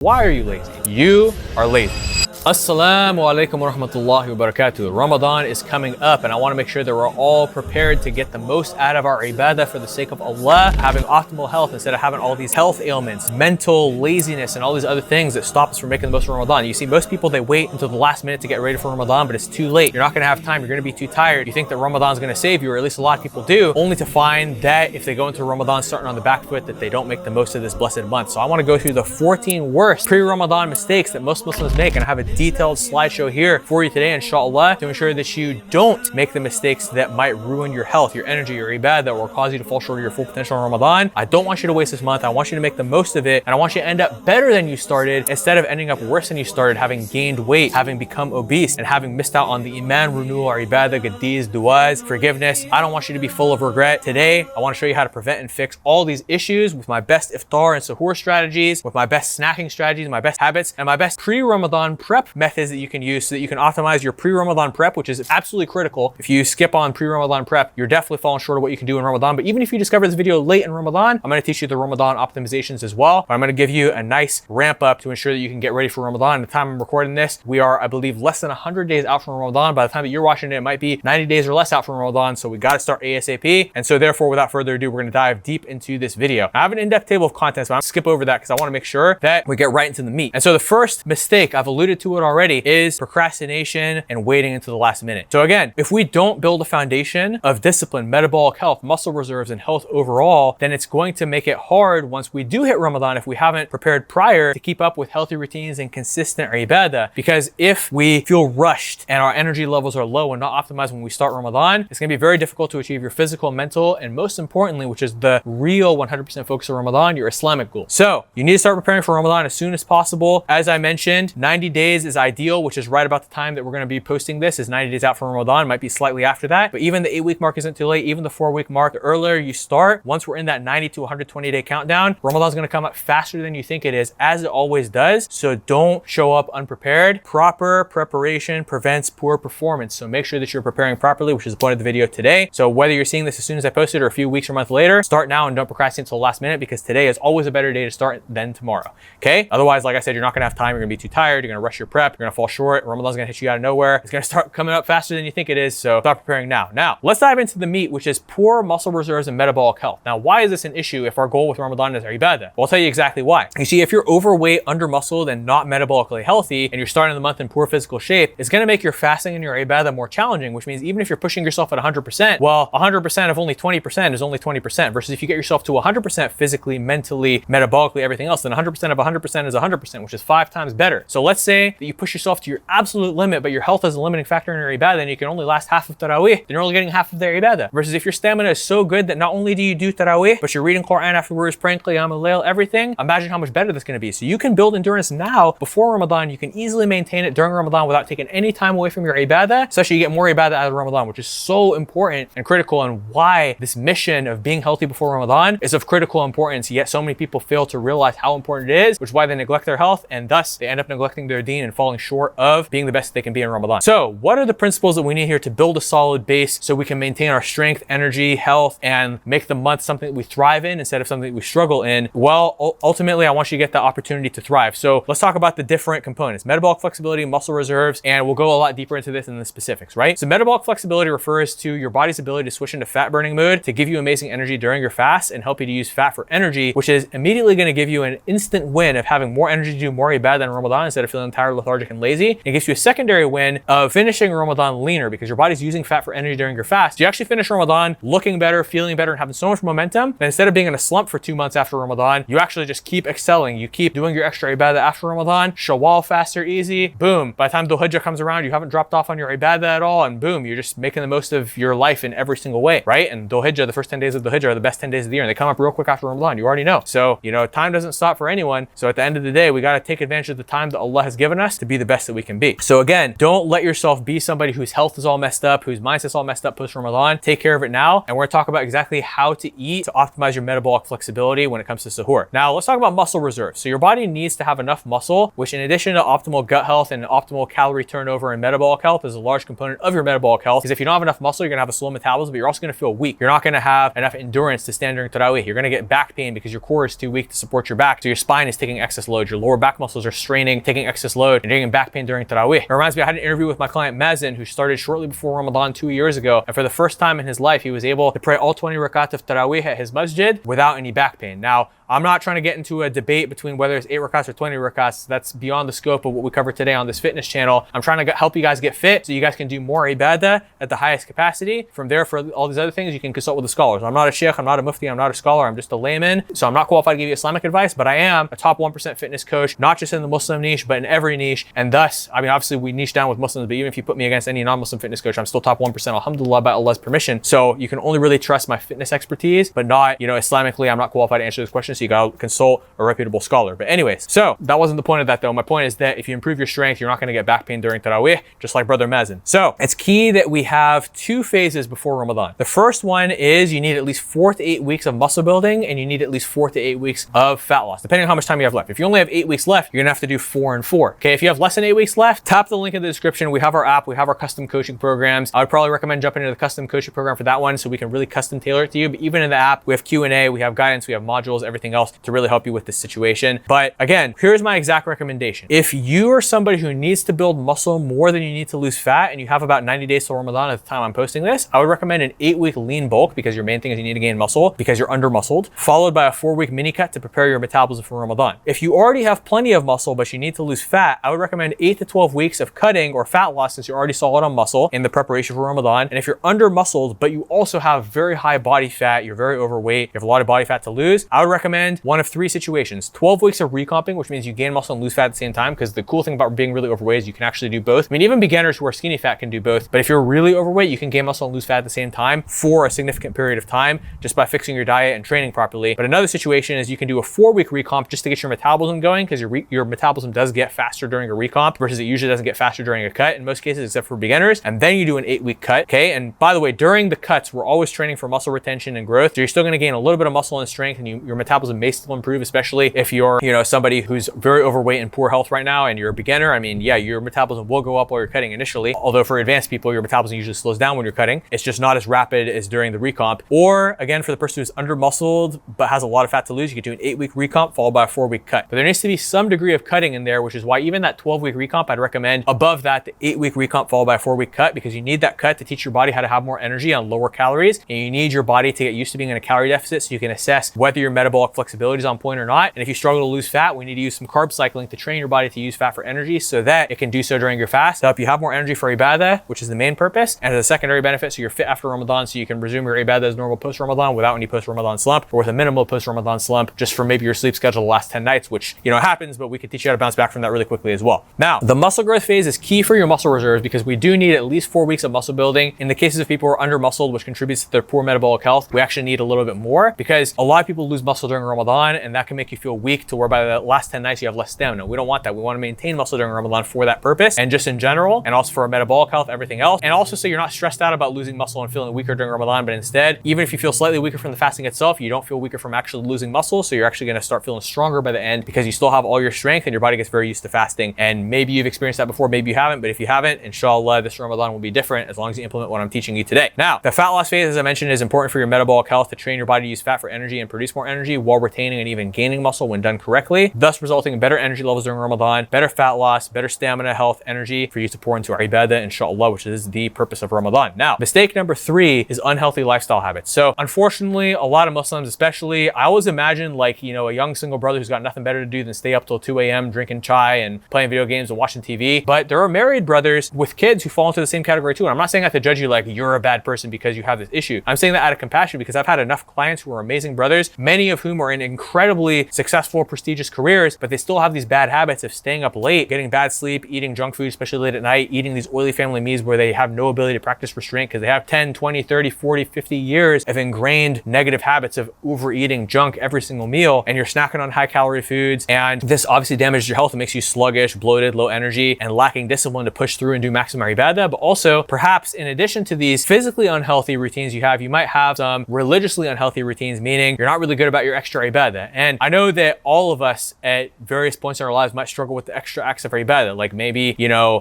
Why are you lazy? You are lazy. Assalamu Alaykum wa rahmatullahi wa barakatuh. Ramadan is coming up and I want to make sure that we're all prepared to get the most out of our ibadah for the sake of Allah, having optimal health instead of having all these health ailments, mental laziness, and all these other things that stop us from making the most of Ramadan. You see, most people, they wait until the last minute to get ready for Ramadan, but it's too late. You're not going to have time. You're going to be too tired. You think that Ramadan is going to save you, or at least a lot of people do, only to find that if they go into Ramadan starting on the back foot, that they don't make the most of this blessed month. So I want to go through the 14 worst pre-Ramadan mistakes that most Muslims make, and I have a detailed slideshow here for you today, inshallah, to ensure that you don't make the mistakes that might ruin your health, your energy, your ibadah, that will cause you to fall short of your full potential in Ramadan. I don't want you to waste this month. I want you to make the most of it, and I want you to end up better than you started instead of ending up worse than you started, having gained weight, having become obese, and having missed out on the iman renewal, our ibadah, gadis, duas, forgiveness. I don't want you to be full of regret. Today, I want to show you how to prevent and fix all these issues with my best iftar and suhoor strategies, with my best snacking strategies, my best habits, and my best pre-Ramadan prep methods that you can use so that you can optimize your pre-Ramadan prep, which is absolutely critical. If you skip on pre-Ramadan prep, you're definitely falling short of what you can do in Ramadan. But even if you discover this video late in Ramadan, I'm going to teach you the Ramadan optimizations as well. But I'm going to give you a nice ramp up to ensure that you can get ready for Ramadan. At the time I'm recording this, we are, I believe, less than 100 days out from Ramadan. By the time that you're watching it, it might be 90 days or less out from Ramadan. So we got to start ASAP. And so therefore, without further ado, we're going to dive deep into this video. I have an in-depth table of contents, but I'm going to skip over that because I want to make sure that we get right into the meat. And so the first mistake, I've alluded to it already, is procrastination and waiting until the last minute. So again, if we don't build a foundation of discipline, metabolic health, muscle reserves, and health overall, then it's going to make it hard once we do hit Ramadan if we haven't prepared prior to keep up with healthy routines and consistent ibadah. Because if we feel rushed and our energy levels are low and not optimized when we start Ramadan, it's going to be very difficult to achieve your physical, mental, and most importantly, which is the real 100% focus of Ramadan, your Islamic goal. So you need to start preparing for Ramadan as soon as possible. As I mentioned, 90 days is ideal, which is right about the time that we're going to be posting this, is 90 days out from Ramadan. It might be slightly after that, but even the 8-week mark isn't too late. Even the 4-week mark, the earlier you start, once we're in that 90 to 120 day countdown, Ramadan's going to come up faster than you think it is, as it always does. So don't show up unprepared. Proper preparation prevents poor performance. So make sure that you're preparing properly, which is the point of the video today. So whether you're seeing this as soon as I post it or a few weeks or months later, start now and don't procrastinate until the last minute, because today is always a better day to start than tomorrow. Okay? Otherwise, like I said, you're not going to have time. You're going to be too tired. You're going to rush your prep. You're going to fall short. Ramadan's going to hit you out of nowhere. It's going to start coming up faster than you think it is. So start preparing now. Now, let's dive into the meat, which is poor muscle reserves and metabolic health. Now, why is this an issue if our goal with Ramadan is our ibadah? Well, I'll tell you exactly why. You see, if you're overweight, under-muscled, and not metabolically healthy, and you're starting the month in poor physical shape, it's going to make your fasting and your ibadah more challenging, which means even if you're pushing yourself at 100%, well, 100% of only 20% is only 20%, versus if you get yourself to 100% physically, mentally, metabolically, everything else, then 100% of 100% is 100%, which is 5 times better. So let's say that you push yourself to your absolute limit, but your health is a limiting factor in your ibadah, and you can only last half of tarawih, then you're only getting half of their ibadah. Versus if your stamina is so good that not only do you do tarawih, but you're reading Quran afterwards, praying qiyam al-layl, everything, imagine how much better that's going to be. So you can build endurance now before Ramadan. You can easily maintain it during Ramadan without taking any time away from your ibadah, especially you get more ibadah out of Ramadan, which is so important and critical, and why this mission of being healthy before Ramadan is of critical importance. Yet so many people fail to realize how important it is, which is why they neglect their health, and thus they end up neglecting their deen and falling short of being the best they can be in Ramadan. So what are the principles that we need here to build a solid base so we can maintain our strength, energy, health, and make the month something that we thrive in instead of something that we struggle in? Well, ultimately, I want you to get the opportunity to thrive. So let's talk about the different components: metabolic flexibility, muscle reserves, and we'll go a lot deeper into this in the specifics, right? So metabolic flexibility refers to your body's ability to switch into fat burning mode to give you amazing energy during your fast and help you to use fat for energy, which is immediately going to give you an instant win of having more energy to do more ibadah in Ramadan instead of feeling tired, lethargic, and lazy. It gives you a secondary win of finishing Ramadan leaner because your body's using fat for energy during your fast. You actually finish Ramadan looking better, feeling better, and having so much momentum that instead of being in a slump for 2 months after Ramadan, you actually just keep excelling. You keep doing your extra ibadah after Ramadan. Shawwal faster, easy. Boom. By the time Dhul Hijjah comes around, you haven't dropped off on your ibadah at all, and boom, you're just making the most of your life in every single way, right? And Dhul Hijjah, the first 10 days of Dhul Hijjah are the best 10 days of the year, and they come up real quick after Ramadan. You already know. So, time doesn't stop for anyone. So at the end of the day, we got to take advantage of the time that Allah has given helping us to be the best that we can be. So again, don't let yourself be somebody whose health is all messed up, whose mindset's all messed up post-Ramadan. Take care of it now. And we're gonna talk about exactly how to eat to optimize your metabolic flexibility when it comes to suhoor. Now, let's talk about muscle reserve. So your body needs to have enough muscle, which in addition to optimal gut health and optimal calorie turnover and metabolic health is a large component of your metabolic health. Because if you don't have enough muscle, you're gonna have a slow metabolism, but you're also gonna feel weak. You're not gonna have enough endurance to stand during Tarawih. You're gonna get back pain because your core is too weak to support your back. So your spine is taking excess load. Your lower back muscles are straining, taking excess load, and getting back pain during Tarawih. It reminds me, I had an interview with my client Mazen, who started shortly before Ramadan 2 years ago. And for the first time in his life, he was able to pray all 20 rakat of Tarawih at his masjid without any back pain. Now, I'm not trying to get into a debate between whether it's 8 rakats or 20 rakats. That's beyond the scope of what we cover today on this fitness channel. I'm trying to help you guys get fit so you guys can do more ibadah at the highest capacity. From there, for all these other things, you can consult with the scholars. I'm not a sheikh, I'm not a mufti, I'm not a scholar, I'm just a layman. So I'm not qualified to give you Islamic advice, but I am a top 1% fitness coach, not just in the Muslim niche, but in every niche. And thus, I mean, obviously we niche down with Muslims, but even if you put me against any non-Muslim fitness coach, I'm still top 1%, alhamdulillah, by Allah's permission. So you can only really trust my fitness expertise, but not, Islamically, I'm not qualified to answer this question. So you gotta consult a reputable scholar. But anyways, so that wasn't the point of that though. My point is that if you improve your strength, you're not gonna get back pain during Tarawih, just like Brother Mazen. So it's key that we have 2 phases before Ramadan. The first one is you need at least 4 to 8 weeks of muscle building, and you need at least 4 to 8 weeks of fat loss, depending on how much time you have left. If you only have 8 weeks left, you're gonna have to do 4 and 4. Okay, if you have less than 8 weeks left, tap the link in the description. We have our app, we have our custom coaching programs. I would probably recommend jumping into the custom coaching program for that one so we can really custom tailor it to you. But even in the app, we have Q&A, we have guidance, we have modules, everything else to really help you with this situation. But again, here's my exact recommendation. If you are somebody who needs to build muscle more than you need to lose fat, and you have about 90 days till Ramadan at the time I'm posting this, I would recommend an 8-week lean bulk, because your main thing is you need to gain muscle because you're under muscled, followed by a 4-week mini cut to prepare your metabolism for Ramadan. If you already have plenty of muscle, but you need to lose fat, I would recommend 8 to 12 weeks of cutting or fat loss, since you're already solid on muscle in the preparation for Ramadan. And if you're under muscled, but you also have very high body fat, you're very overweight, you have a lot of body fat to lose, I would recommend one of 3 situations. 12 weeks of recomping, which means you gain muscle and lose fat at the same time, because the cool thing about being really overweight is you can actually do both. I mean, even beginners who are skinny fat can do both, but if you're really overweight, you can gain muscle and lose fat at the same time for a significant period of time just by fixing your diet and training properly. But another situation is you can do a 4-week recomp just to get your metabolism going, because your metabolism does get faster during a recomp versus it usually doesn't get faster during a cut in most cases, except for beginners. And then you do an 8-week cut. Okay, and by the way, during the cuts, we're always training for muscle retention and growth. So you're still going to gain a little bit of muscle and strength, and your metabolism may still improve, especially if you're somebody who's very overweight and poor health right now and you're a beginner. I mean, yeah, your metabolism will go up while you're cutting initially, although for advanced people, your metabolism usually slows down when you're cutting. It's just not as rapid as during the recomp. Or again, for the person who's under muscled but has a lot of fat to lose, you could do an 8-week recomp followed by a 4-week cut. But there needs to be some degree of cutting in there, which is why even that 12-week recomp, I'd recommend above that the 8-week recomp followed by a 4-week cut, because you need that cut to teach your body how to have more energy on lower calories, and you need your body to get used to being in a calorie deficit so you can assess whether your metabolic flexibility is on point or not. And if you struggle to lose fat, we need to use some carb cycling to train your body to use fat for energy so that it can do so during your fast to help you have more energy for ibadah, which is the main purpose, and as a secondary benefit, so you're fit after Ramadan so you can resume your ibadah as normal post-Ramadan without any post-Ramadan slump, or with a minimal post-Ramadan slump just from maybe your sleep schedule the last 10 nights, which happens, but we can teach you how to bounce back from that really quickly as well. Now, the muscle growth phase is key for your muscle reserves, because we do need at least 4 weeks of muscle building. In the cases of people who are under muscled, which contributes to their poor metabolic health, we actually need a little bit more, because a lot of people lose muscle during Ramadan, and that can make you feel weak to where by the last 10 nights you have less stamina. We don't want that. We want to maintain muscle during Ramadan for that purpose, and just in general, and also for our metabolic health, everything else. And also so you're not stressed out about losing muscle and feeling weaker during Ramadan, but instead, even if you feel slightly weaker from the fasting itself, you don't feel weaker from actually losing muscle. So you're actually going to start feeling stronger by the end, because you still have all your strength and your body gets very used to fasting. And maybe you've experienced that before, maybe you haven't, but if you haven't, inshallah, this Ramadan will be different as long as you implement what I'm teaching you today. Now, the fat loss phase, as I mentioned, is important for your metabolic health to train your body to use fat for energy and produce more energy while retaining and even gaining muscle when done correctly, thus resulting in better energy levels during Ramadan, better fat loss, better stamina, health, energy for you to pour into our ibadah, inshallah, which is the purpose of Ramadan. Now, mistake number 3 is unhealthy lifestyle habits. So unfortunately, a lot of Muslims especially, I always imagine like, a young single brother who's got nothing better to do than stay up till 2 a.m. drinking chai and playing video games and watching TV. But there are married brothers with kids who fall into the same category too. And I'm not saying that to judge you like you're a bad person because you have this issue. I'm saying that out of compassion, because I've had enough clients who are amazing brothers, many of whom them or in incredibly successful, prestigious careers, but they still have these bad habits of staying up late, getting bad sleep, eating junk food, especially late at night, eating these oily family meals where they have no ability to practice restraint because they have 10, 20, 30, 40, 50 years of ingrained negative habits of overeating junk every single meal, and you're snacking on high calorie foods. And this obviously damages your health and makes you sluggish, bloated, low energy, and lacking discipline to push through and do maximum ibadah. But also, perhaps in addition to these physically unhealthy routines you might have some religiously unhealthy routines, meaning you're not really good about your extra ibadah. And I know that all of us at various points in our lives might struggle with the extra acts of ibadah, like maybe,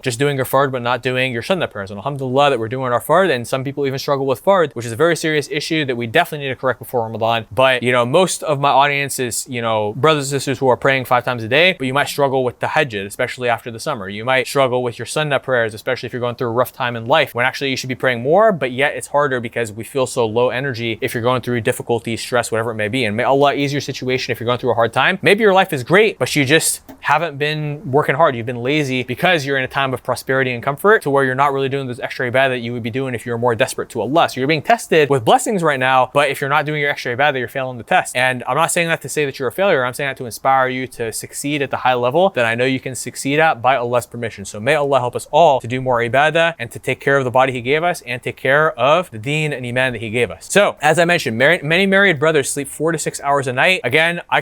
just doing your fard but not doing your sunnah prayers. And alhamdulillah that we're doing our fard, and some people even struggle with fard, which is a very serious issue that we definitely need to correct before Ramadan. But, most of my audience is, brothers and sisters who are praying 5 times a day, but you might struggle with tahajjud, especially after the summer. You might struggle with your sunnah prayers, especially if you're going through a rough time in life, when actually you should be praying more, but yet it's harder because we feel so low energy if you're going through difficulty, stress, whatever it may be. And may Allah ease your situation if you're going through a hard time. Maybe your life is great, but you just haven't been working hard. You've been lazy because you're in a time of prosperity and comfort, to where you're not really doing those extra ibadah that you would be doing if you're more desperate to Allah. So you're being tested with blessings right now, but if you're not doing your extra ibadah, you're failing the test. And I'm not saying that to say that you're a failure. I'm saying that to inspire you to succeed at the high level that I know you can succeed at by Allah's permission. So may Allah help us all to do more ibadah and to take care of the body He gave us and take care of the deen and iman that He gave us. So as I mentioned, many married brothers sleep 4 to 6 hours a night. Again, I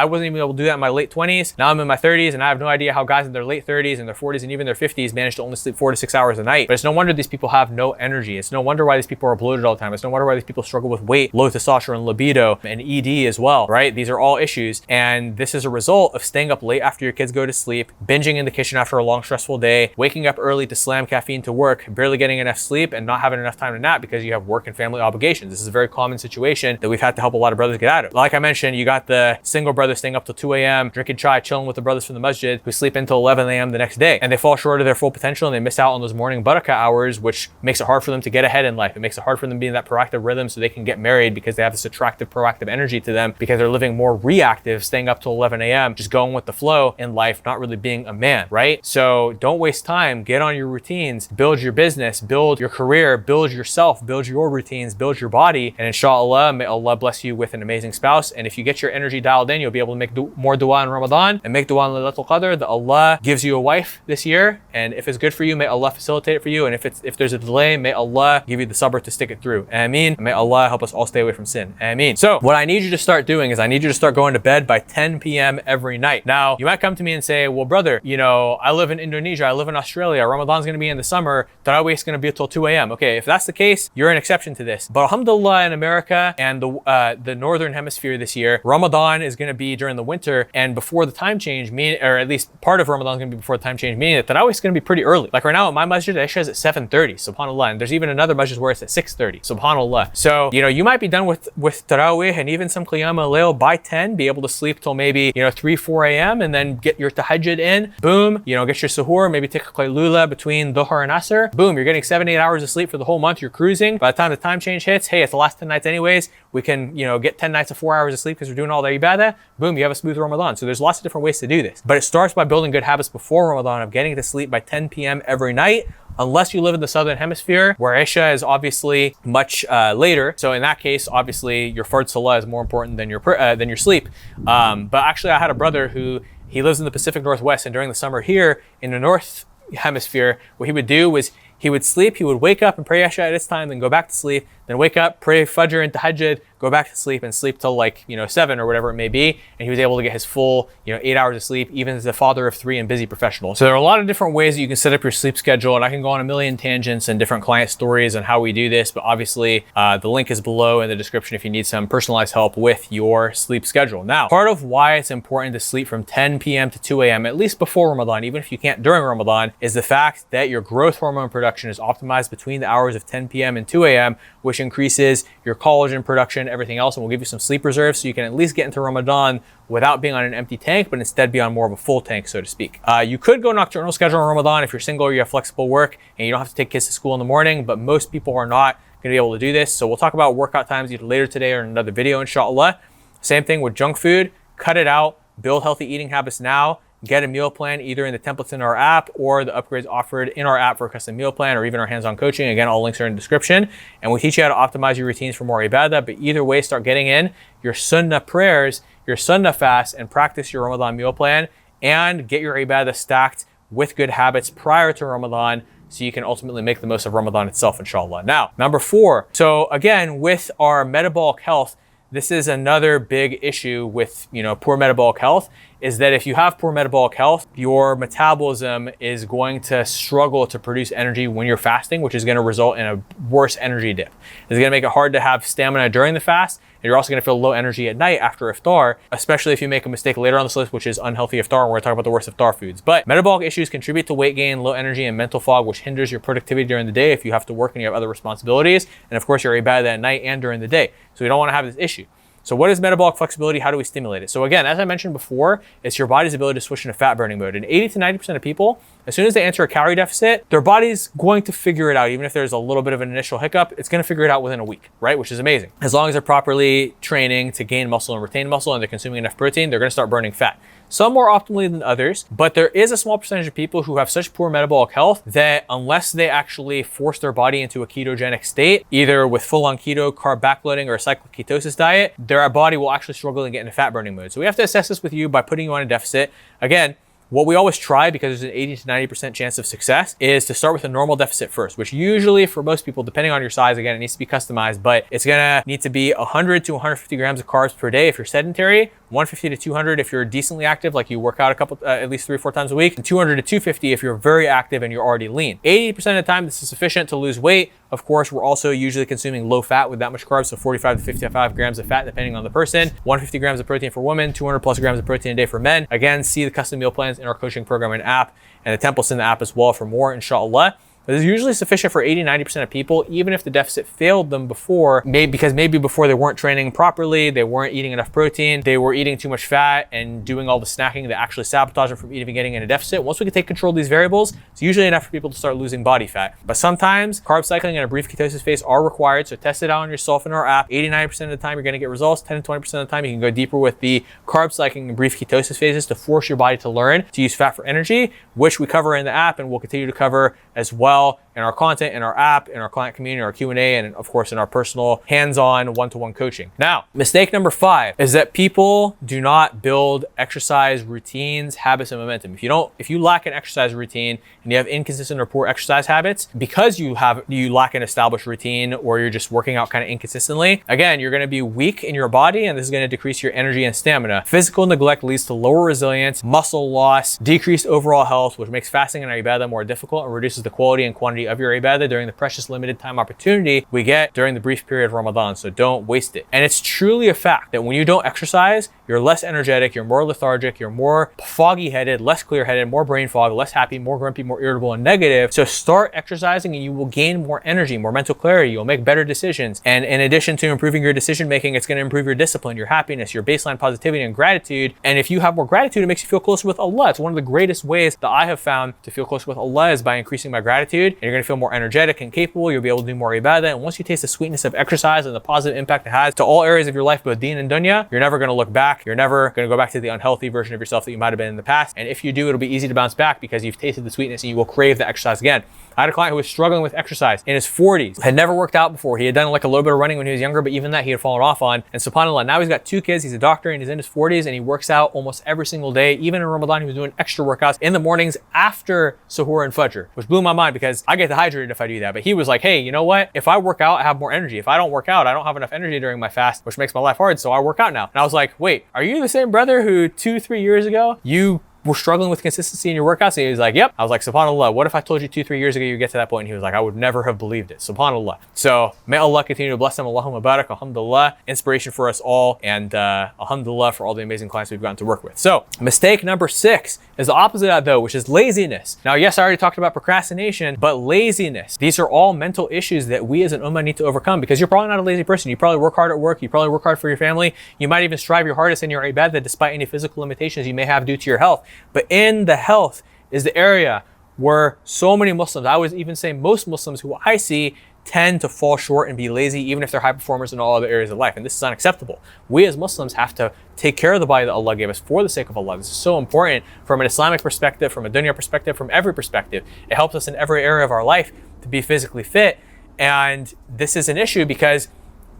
wasn't even able to do that in my late 20s. Now I'm in my 30s, and I have no idea how guys in their late 30s and their 40s and even their 50s manage to only sleep 4 to 6 hours a night. But it's no wonder these people have no energy. It's no wonder why these people are bloated all the time. It's no wonder why these people struggle with weight, low testosterone, libido, and ED as well, right? These are all issues. And this is a result of staying up late after your kids go to sleep, binging in the kitchen after a long, stressful day, waking up early to slam caffeine to work, barely getting enough sleep, and not having enough time to nap because you have work and family obligations. This is a very common situation that we've had to help a lot of brothers get out of. Like I mentioned, you got the single brother staying up till 2 a.m., drinking chai, chilling with the brothers from the masjid who sleep until 11 a.m. the next day. And they fall short of their full potential, and they miss out on those morning barakah hours, which makes it hard for them to get ahead in life. It makes it hard for them to be in that proactive rhythm so they can get married, because they have this attractive, proactive energy to them, because they're living more reactive, staying up till 11 a.m., just going with the flow in life, not really being a man, right? So don't waste time. Get on your routines, build your business, build your career, build yourself, build your routines, build your body, and inshallah, may Allah bless you with an amazing spouse. And if you get your energy dialed in, you'll be able to make more dua in Ramadan and make dua in Laylatul Qadr that Allah gives you a wife this year. And if it's good for you, may Allah facilitate it for you. And if there's a delay, may Allah give you the sabr to stick it through. Ameen. May Allah help us all stay away from sin. Ameen. So what I need you to start doing is I need you to start going to bed by 10 p.m. every night. Now, you might come to me and say, well, brother, I live in Indonesia, I live in Australia, Ramadan's gonna be in the summer, Tarawih is gonna be until 2 a.m. Okay, if that's the case, you're an exception to this. But alhamdulillah, in America and the northern hemisphere this year, Ramadan is gonna be during the winter and before the time change, or at least part of Ramadan is gonna be before the time change, meaning that Tarawih is gonna be pretty early. Like right now at my masjid, Isha is at 7:30, subhanAllah, and there's even another masjid where it's at 6:30, subhanAllah. So, you might be done with Tarawih and even some Qiyam al-Layl by 10, be able to sleep till maybe, 3, 4 a.m. and then get your tahajjud in, boom, get your suhoor, maybe take a qaylula between dhuhr and asr, boom, you're getting 7-8 hours of sleep for the whole month, you're cruising. By the time the time change hits, hey, it's the last 10 nights anyways, we can, get 10 nights of 4 hours of sleep because we're doing all the ibadah, boom, you have a smooth Ramadan. So there's lots of different ways to do this. But it starts by building good habits before Ramadan of getting to sleep by 10 p.m. every night, unless you live in the southern hemisphere where Isha is obviously much later. So in that case, obviously your fard salah is more important than your sleep. But actually I had a brother who, he lives in the Pacific Northwest, and during the summer here in the north hemisphere, what he would do was he would sleep, he would wake up and pray Isha at its time, then go back to sleep, then wake up, pray Fajr and Tahajjud, go back to sleep and sleep till 7 or whatever it may be. And he was able to get his full, 8 hours of sleep, even as a father of 3 and busy professional. So there are a lot of different ways that you can set up your sleep schedule, and I can go on a million tangents and different client stories on how we do this, but obviously the link is below in the description if you need some personalized help with your sleep schedule. Now, part of why it's important to sleep from 10 p.m. to 2 a.m., at least before Ramadan, even if you can't during Ramadan, is the fact that your growth hormone production is optimized between the hours of 10 p.m. and 2 a.m., which increases your collagen production, everything else, and will give you some sleep reserve so you can at least get into Ramadan without being on an empty tank, but instead be on more of a full tank, so to speak. You could go nocturnal schedule in Ramadan if you're single or you have flexible work and you don't have to take kids to school in the morning, but most people are not gonna be able to do this. So we'll talk about workout times either later today or in another video, inshallah. Same thing with junk food, cut it out, build healthy eating habits now, get a meal plan either in the templates in our app or the upgrades offered in our app for a custom meal plan, or even our hands-on coaching. Again, all links are in the description. And we teach you how to optimize your routines for more ibadah. But either way, start getting in your sunnah prayers, your sunnah fast, and practice your Ramadan meal plan, and get your ibadah stacked with good habits prior to Ramadan, so you can ultimately make the most of Ramadan itself, inshallah. Now, number 4. So again, with our metabolic health, this is another big issue with, poor metabolic health, is that if you have poor metabolic health, your metabolism is going to struggle to produce energy when you're fasting, which is going to result in a worse energy dip. It's going to make it hard to have stamina during the fast, and you're also going to feel low energy at night after iftar, especially if you make a mistake later on this list, which is unhealthy iftar, and we're going to talk about the worst iftar foods. But metabolic issues contribute to weight gain, low energy, and mental fog, which hinders your productivity during the day if you have to work and you have other responsibilities, and of course your ibadah at night and during the day. So we don't want to have this issue. So what is metabolic flexibility? How do we stimulate it? So again, as I mentioned before, it's your body's ability to switch into fat burning mode. And 80 to 90% of people, as soon as they enter a calorie deficit, their body's going to figure it out. Even if there's a little bit of an initial hiccup, it's going to figure it out within a week, right? Which is amazing. As long as they're properly training to gain muscle and retain muscle, and they're consuming enough protein, they're going to start burning fat. Some more optimally than others, but there is a small percentage of people who have such poor metabolic health that unless they actually force their body into a ketogenic state, either with full-on keto, carb backloading, or a cyclic ketosis diet, their body will actually struggle and get into fat burning mode. So we have to assess this with you by putting you on a deficit. Again, what we always try, because there's an 80 to 90% chance of success, is to start with a normal deficit first, which usually for most people, depending on your size, again, it needs to be customized, but it's gonna need to be 100 to 150 grams of carbs per day if you're sedentary, 150 to 200 if you're decently active, like you work out at least 3 or 4 times a week, and 200 to 250 if you're very active and you're already lean. 80% of the time, this is sufficient to lose weight. Of course, we're also usually consuming low fat with that much carbs, so 45 to 55 grams of fat, depending on the person, 150 grams of protein for women, 200 plus grams of protein a day for men. Again, see the custom meal plans in our coaching program and app, and the templates in the app as well for more, inshallah. This is usually sufficient for 80-90% of people, even if the deficit failed them before, because maybe before they weren't training properly, they weren't eating enough protein, they were eating too much fat and doing all the snacking that actually sabotage them from even getting in a deficit. Once we can take control of these variables, it's usually enough for people to start losing body fat. But sometimes carb cycling and a brief ketosis phase are required, so test it out on yourself in our app. 80-90% of the time, you're gonna get results. 10 to 20% of the time, you can go deeper with the carb cycling and brief ketosis phases to force your body to learn to use fat for energy, which we cover in the app and we'll continue to cover as well in our content, in our app, in our client community, our Q&A, and of course in our personal hands-on one-to-one coaching. Now, mistake number 5 is that people do not build exercise routines, habits, and momentum. If you lack an exercise routine and you have inconsistent or poor exercise habits, because you lack an established routine or you're just working out kind of inconsistently, again, you're gonna be weak in your body and this is gonna decrease your energy and stamina. Physical neglect leads to lower resilience, muscle loss, decreased overall health, which makes fasting and ibadah more difficult and reduces the quality and quantity of your ibadah during the precious limited time opportunity we get during the brief period of Ramadan. So don't waste it. And it's truly a fact that when you don't exercise, you're less energetic, you're more lethargic, you're more foggy headed, less clear headed, more brain fog, less happy, more grumpy, more irritable, and negative. So start exercising and you will gain more energy, more mental clarity. You'll make better decisions. And in addition to improving your decision making, it's going to improve your discipline, your happiness, your baseline positivity and gratitude. And if you have more gratitude, it makes you feel closer with Allah. It's one of the greatest ways that I have found to feel closer with Allah is by increasing my gratitude. And you're going to feel more energetic and capable. You'll be able to do more ibadah. And once you taste the sweetness of exercise and the positive impact it has to all areas of your life, both deen and dunya, you're never going to look back. You're never going to go back to the unhealthy version of yourself that you might have been in the past. And if you do, it'll be easy to bounce back because you've tasted the sweetness and you will crave the exercise again. I had a client who was struggling with exercise in his 40s, had never worked out before. He had done like a little bit of running when he was younger, but even that he had fallen off on. And subhanAllah, now he's got 2 kids, he's a doctor and he's in his 40s and he works out almost every single day. Even in Ramadan, he was doing extra workouts in the mornings after suhoor and fajr, which blew my mind because I get dehydrated if I do that. But he was like, hey, you know what? If I work out, I have more energy. If I don't work out, I don't have enough energy during my fast, which makes my life hard. So I work out now. And I was like, wait, are you the same brother who 2-3 years ago, you were struggling with consistency in your workouts? And he was like, yep. I was like, subhanAllah, what if I told you 2-3 years ago you get to that point? And he was like, I would never have believed it. SubhanAllah. So may Allah continue to bless them. Allahumma barak, alhamdulillah. Inspiration for us all. And alhamdulillah for all the amazing clients we've gotten to work with. So mistake number 6 is the opposite of that though, which is laziness. Now, yes, I already talked about procrastination, but laziness. These are all mental issues that we as an ummah need to overcome because you're probably not a lazy person. You probably work hard at work. You probably work hard for your family. You might even strive your hardest in your ibadah despite any physical limitations you may have due to your health. But in the health is the area where so many Muslims, I would even say most Muslims who I see, tend to fall short and be lazy, even if they're high performers in all other areas of life. And this is unacceptable. We as Muslims have to take care of the body that Allah gave us for the sake of Allah. This is so important from an Islamic perspective, from a dunya perspective, from every perspective. It helps us in every area of our life to be physically fit. And this is an issue because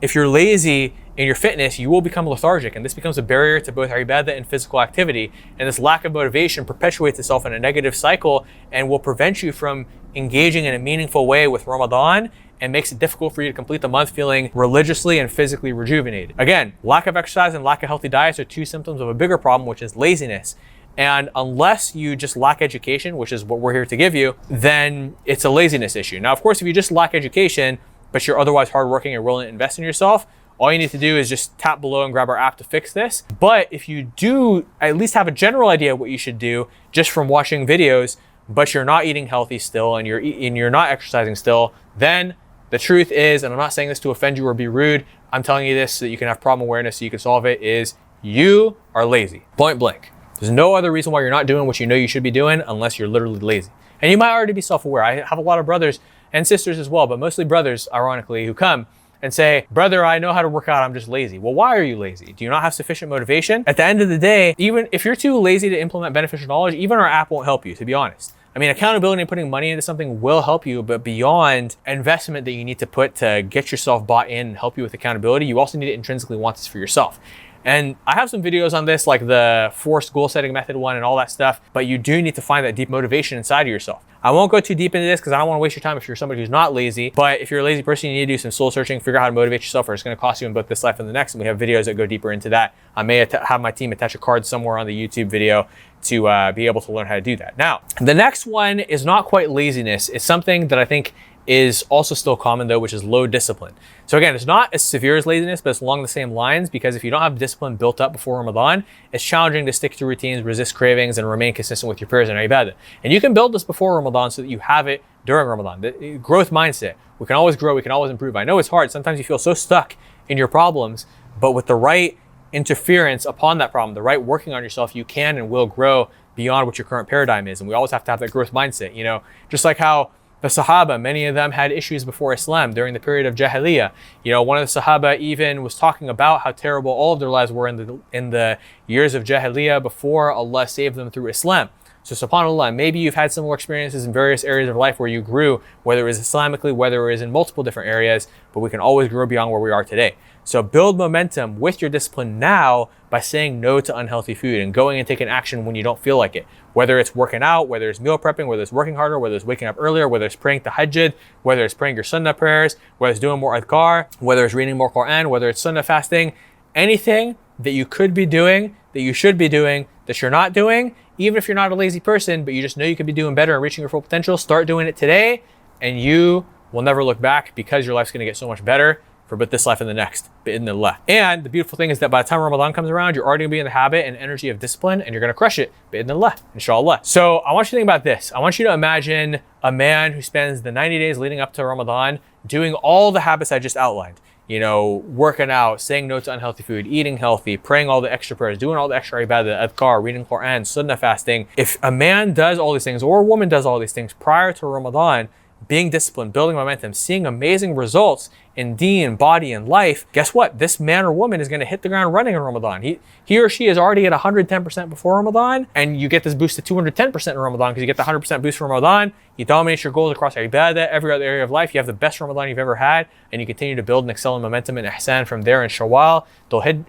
if you're lazy in your fitness, you will become lethargic, and this becomes a barrier to both ibadah and physical activity. And this lack of motivation perpetuates itself in a negative cycle and will prevent you from engaging in a meaningful way with Ramadan, and makes it difficult for you to complete the month feeling religiously and physically rejuvenated. Again, lack of exercise and lack of healthy diets are two symptoms of a bigger problem, which is laziness. And unless you just lack education, which is what we're here to give you, then it's a laziness issue. Now, of course, if you just lack education, but you're otherwise hardworking and willing to invest in yourself, all you need to do is just tap below and grab our app to fix this. But if you do at least have a general idea of what you should do just from watching videos, but you're not eating healthy still and you're not exercising still, then the truth is, and I'm not saying this to offend you or be rude, I'm telling you this so that you can have problem awareness so you can solve it, is you are lazy. Point blank. There's no other reason why you're not doing what you know you should be doing unless you're literally lazy. And you might already be self-aware. I have a lot of brothers and sisters as well, but mostly brothers, ironically, who come and say, brother, I know how to work out, I'm just lazy. Well, why are you lazy? Do you not have sufficient motivation? At the end of the day, even if you're too lazy to implement beneficial knowledge, even our app won't help you, to be honest. I mean, accountability and putting money into something will help you, but beyond investment that you need to put to get yourself bought in and help you with accountability, you also need to intrinsically want this for yourself. And I have some videos on this, like the forced goal setting method one and all that stuff, but you do need to find that deep motivation inside of yourself. I won't go too deep into this because I don't want to waste your time if you're somebody who's not lazy, but if you're a lazy person, you need to do some soul searching, figure out how to motivate yourself, or it's going to cost you in both this life and the next. And we have videos that go deeper into that. I may have my team attach a card somewhere on the YouTube video to be able to learn how to do that. Now, the next one is not quite laziness. It's something that I think is also still common though, which is low discipline. So again, it's not as severe as laziness, but it's along the same lines, because if you don't have discipline built up before Ramadan, it's challenging to stick to routines, resist cravings, and remain consistent with your prayers and ibadah. And you can build this before Ramadan so that you have it during Ramadan. The growth mindset. We can always grow, we can always improve. I know it's hard. Sometimes you feel so stuck in your problems, but with the right interference upon that problem, the right working on yourself, you can and will grow beyond what your current paradigm is. And we always have to have that growth mindset, you know, just like how the Sahaba, many of them had issues before Islam during the period of Jahiliyyah. You know, one of the Sahaba even was talking about how terrible all of their lives were in the years of Jahiliyyah before Allah saved them through Islam. So subhanAllah, maybe you've had similar experiences in various areas of life where you grew, whether it was Islamically, whether it was in multiple different areas, but we can always grow beyond where we are today. So build momentum with your discipline now by saying no to unhealthy food and going and taking action when you don't feel like it. Whether it's working out, whether it's meal prepping, whether it's working harder, whether it's waking up earlier, whether it's praying tahajjud, whether it's praying your sunnah prayers, whether it's doing more adhkar, whether it's reading more Quran, whether it's sunnah fasting, anything that you could be doing, that you should be doing, that you're not doing, even if you're not a lazy person, but you just know you could be doing better and reaching your full potential, start doing it today, and you will never look back, because your life's gonna get so much better for both this life and the next, bi'idhnillah. And the beautiful thing is that by the time Ramadan comes around, you're already gonna be in the habit and energy of discipline, and you're gonna crush it, bi'idhnillah, inshallah. So I want you to think about this. I want you to imagine a man who spends the 90 days leading up to Ramadan doing all the habits I just outlined. You know, working out, saying no to unhealthy food, eating healthy, praying all the extra prayers, doing all the extra ibadah, adhkar, reading Quran, sunnah fasting. If a man does all these things, or a woman does all these things prior to Ramadan, being disciplined, building momentum, seeing amazing results in deen, body, and life, guess what? This man or woman is going to hit the ground running in Ramadan. He or she is already at 110% before Ramadan, and you get this boost to 210% in Ramadan because you get the 100% boost from Ramadan. You dominate your goals across ibadah, every other area of life. You have the best Ramadan you've ever had, and you continue to build and excel in momentum and ihsan from there in Shawwal,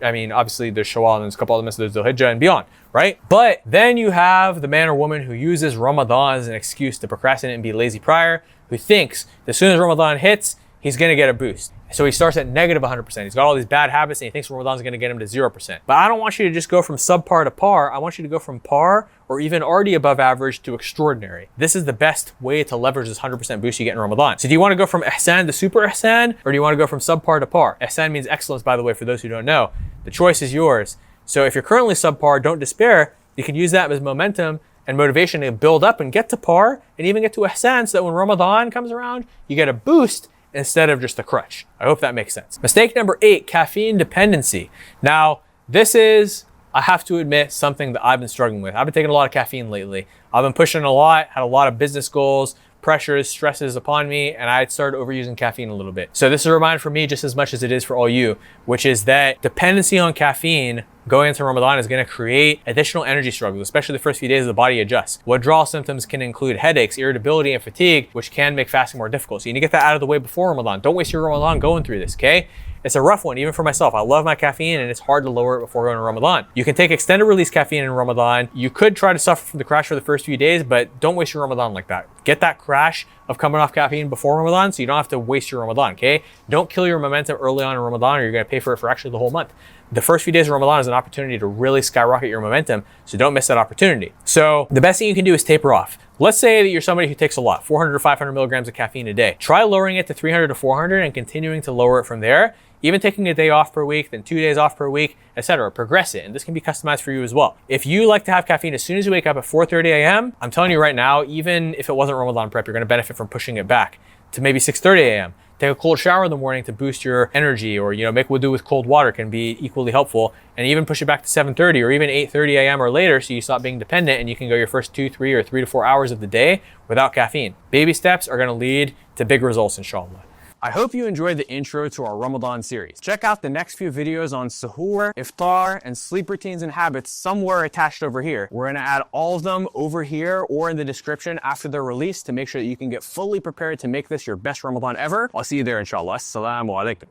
I mean, obviously there's Shawwal and there's a couple other months, there's Dhul Hijjah and beyond, right? But then you have the man or woman who uses Ramadan as an excuse to procrastinate and be lazy prior, who thinks that as soon as Ramadan hits, he's going to get a boost. So he starts at negative 100%. He's got all these bad habits and he thinks Ramadan's going to get him to 0%. But I don't want you to just go from subpar to par. I want you to go from par or even already above average to extraordinary. This is the best way to leverage this 100% boost you get in Ramadan. So do you want to go from ihsan to super ihsan, or do you want to go from subpar to par? Ihsan means excellence, by the way, for those who don't know. The choice is yours. So if you're currently subpar, don't despair. You can use that as momentum and motivation to build up and get to par and even get to ihsan, so that when Ramadan comes around, you get a boost instead of just a crutch. I hope that makes sense. Mistake number 8, caffeine dependency. Now, this is, I have to admit, something that I've been struggling with. I've been taking a lot of caffeine lately. I've been pushing a lot, had a lot of business goals, pressures, stresses upon me, and I started overusing caffeine a little bit. So this is a reminder for me just as much as it is for all you, which is that dependency on caffeine going into Ramadan is going to create additional energy struggles, especially the first few days as the body adjusts. Withdrawal symptoms can include headaches, irritability, and fatigue, which can make fasting more difficult. So you need to get that out of the way before Ramadan. Don't waste your Ramadan going through this, okay? It's a rough one, even for myself. I love my caffeine and it's hard to lower it before going to Ramadan. You can take extended release caffeine in Ramadan. You could try to suffer from the crash for the first few days, but don't waste your Ramadan like that. Get that crash of coming off caffeine before Ramadan so you don't have to waste your Ramadan, okay? Don't kill your momentum early on in Ramadan or you're gonna pay for it for actually the whole month. The first few days of Ramadan is an opportunity to really skyrocket your momentum, so don't miss that opportunity. So the best thing you can do is taper off. Let's say that you're somebody who takes a lot, 400 to 500 milligrams of caffeine a day. Try lowering it to 300 to 400 and continuing to lower it from there. Even taking a day off per week, then 2 days off per week, etc. Progress it, and this can be customized for you as well. If you like to have caffeine as soon as you wake up at 4:30 a.m., I'm telling you right now, even if it wasn't Ramadan prep, you're gonna benefit from pushing it back to maybe 6:30 a.m. Take a cold shower in the morning to boost your energy, or make wudu with cold water can be equally helpful, and even push it back to 7:30 or even 8:30 a.m. or later so you stop being dependent and you can go your first 2, 3, or 3 to 4 hours of the day without caffeine. Baby steps are gonna lead to big results, inshallah. I hope you enjoyed the intro to our Ramadan series. Check out the next few videos on suhoor, iftar, and sleep routines and habits somewhere attached over here. We're gonna add all of them over here or in the description after they're released to make sure that you can get fully prepared to make this your best Ramadan ever. I'll see you there, inshallah. Assalamu Alaykum.